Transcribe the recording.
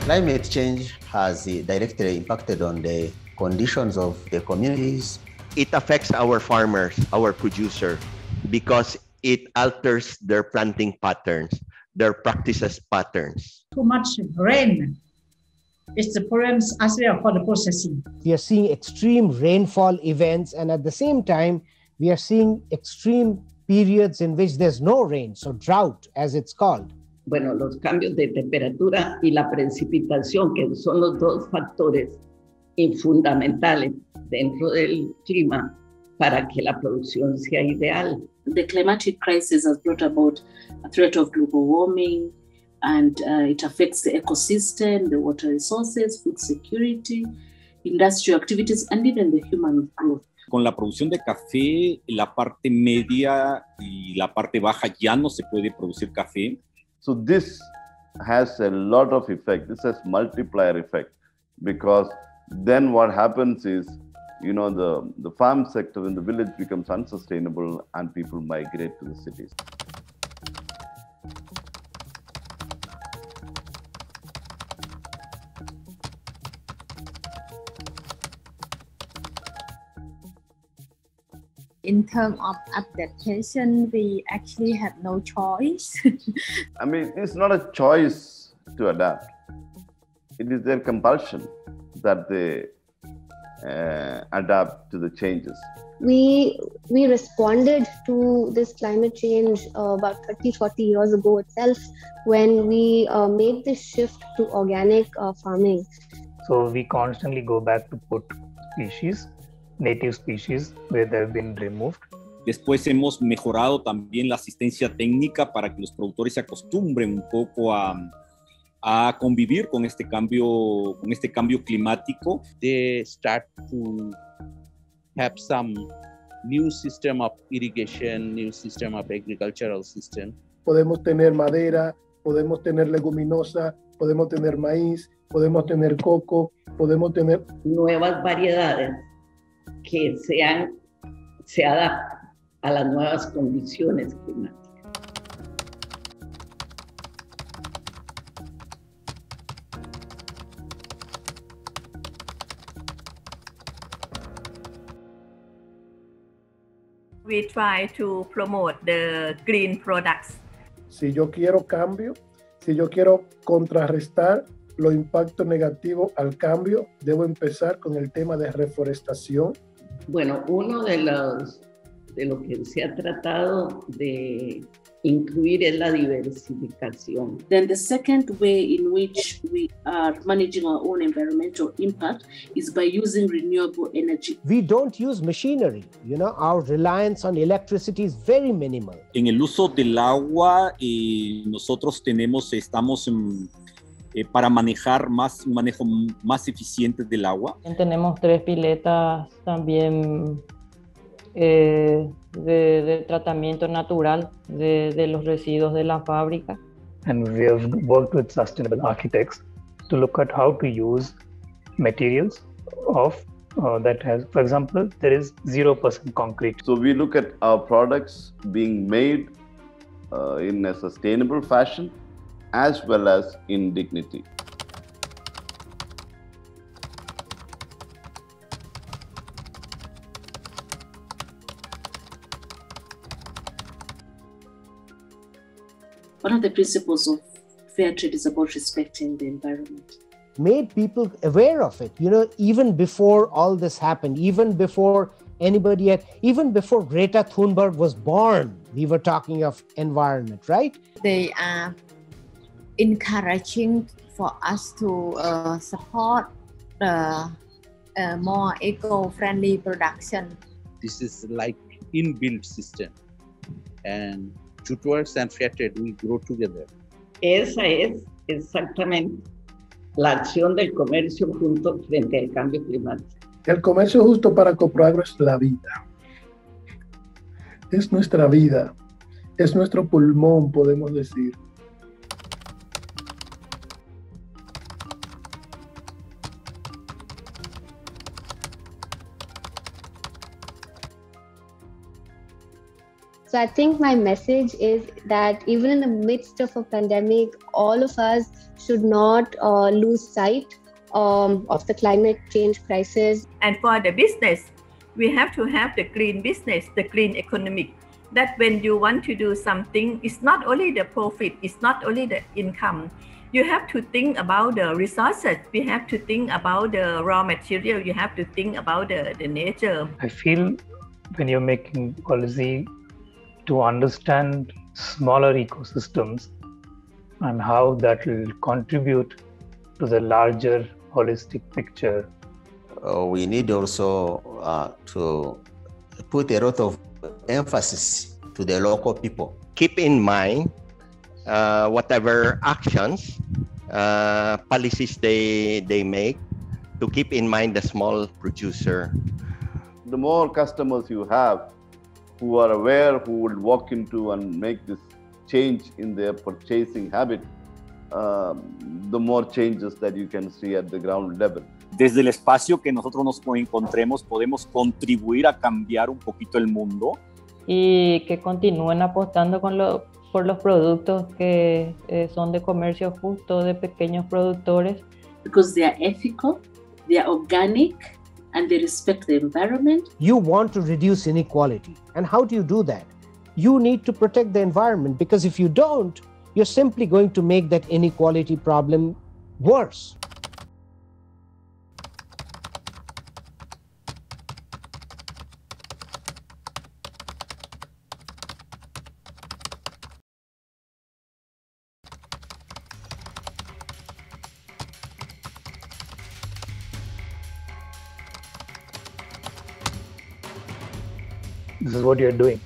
Climate change has directly impacted on the conditions of the communities. It affects our farmers, our producer, because it alters their planting patterns, their practices patterns. Too much rain is the problems as well for the processing. We are seeing extreme rainfall events, and at the same time, we are seeing extreme periods in which there's no rain, so drought, as it's called. Bueno, los cambios de temperatura y la precipitación, que son los dos factores fundamentales dentro del clima para que la producción sea ideal. The climatic crisis has brought about a threat of global warming, and it affects the ecosystem, the water resources, food security, industrial activities, and even the human growth. Con la producción de café, la parte media y la parte baja ya no se puede producir café. So this has a lot of effect. This has multiplier effect, because then what happens is, the farm sector in the village becomes unsustainable and people migrate to the cities. In terms of adaptation, we actually have no choice. I mean, it's not a choice to adapt. It is their compulsion that they adapt to the changes. We responded to this climate change about 30-40 years ago itself, when we made this shift to organic farming. So we constantly go back to put native species where they've been removed. Después hemos mejorado también la asistencia técnica para que los productores se acostumbren un poco a convivir con este cambio climático. They start to have some new system of irrigation, new system of agricultural system. Podemos tener madera, podemos tener leguminosa, podemos tener maíz, podemos tener coco, podemos tener nuevas variedades que se adaptan a las nuevas condiciones climáticas. We try to promote the green products. Si yo quiero cambio, si yo quiero contrarrestar los impactos negativos al cambio, debo empezar con el tema de reforestación. Bueno, uno de lo que se ha tratado de incluir es la diversificación. Then the second way in which we are managing our own environmental impact is by using renewable energy. We don't use machinery. Our reliance on electricity is very minimal. En el uso del agua, nosotros estamos para manejar un manejo más eficiente del agua. Tenemos 3 piletas también de tratamiento natural de los residuos de la fábrica. And we have worked with sustainable architects to look at how to use materials that has, for example, there is 0% concrete. So we look at our products being made in a sustainable fashion, as well as in dignity. One of the principles of fair trade is about respecting the environment. Made people aware of it, even before all this happened, even before even before Greta Thunberg was born, we were talking of environment, right? They are encouraging for us to support more eco-friendly production. This is like inbuilt system, and Jutworks and fair trade will grow together. Esa es exactamente la acción del comercio justo frente al cambio climático. El comercio justo para Coproagro es la vida. Es nuestra vida. Es nuestro pulmón, podemos decir. So I think my message is that even in the midst of a pandemic, all of us should not lose sight of the climate change crisis. And for the business, we have to have the green business, the green economic. That when you want to do something, it's not only the profit, it's not only the income. You have to think about the resources. We have to think about the raw material. You have to think about the nature. I feel when you're making policy, to understand smaller ecosystems and how that will contribute to the larger holistic picture. We need also to put a lot of emphasis to the local people. Keep in mind whatever actions, policies they make, to keep in mind the small producer. The more customers you have who are aware, who will walk into and make this change in their purchasing habit, the more changes that you can see at the ground level. Desde el espacio que nosotros nos encontremos, podemos contribuir a cambiar un poquito el mundo. Y que continúen apostando por los productos que son de comercio justo, de pequeños productores. Because they are ethical, they are organic, and they respect the environment. You want to reduce inequality. And how do you do that? You need to protect the environment, because if you don't, you're simply going to make that inequality problem worse. This is what you're doing.